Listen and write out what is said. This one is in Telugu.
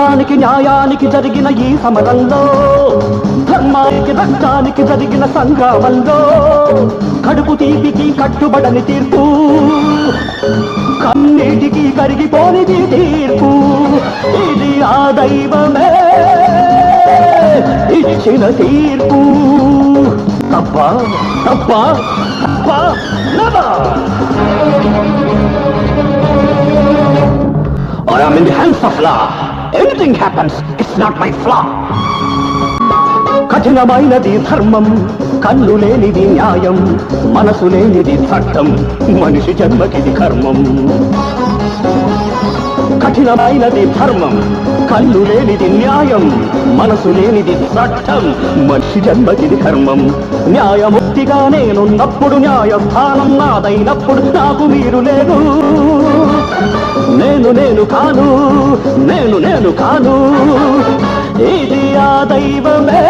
సత్యానికి న్యాయానికి జరిగిన ఈ సమరంలో, ధర్మానికి రక్తానికి జరిగిన సంగ్రామంలో, కడుపు తీపికి కట్టుబడని తీర్పు, కన్నీటికి కరిగిపోనిది తీర్పు. ఇది ఆ దైవమే ఇచ్చిన తీర్పు. తప్ప తప్ప తప్ప or I'm in the hands of law. Anything happens, it's not my flaw. కఠినమైనది ధర్మం, కన్ను లేనిది న్యాయం, మనసు లేనిది చట్టం, మనిషి జన్మకిది కర్మం. కఠినమైనది ధర్మం, కన్ను లేనిది న్యాయం, మనసు లేనిది చట్టం, మనిషి జన్మకిది కర్మం. న్యాయముక్తిగా నేనున్నప్పుడు, న్యాయస్థానం నాదైనప్పుడు నాకు మీరు లేరు. నేను కాను, నేను కాను. ఇది ఆ దైవమే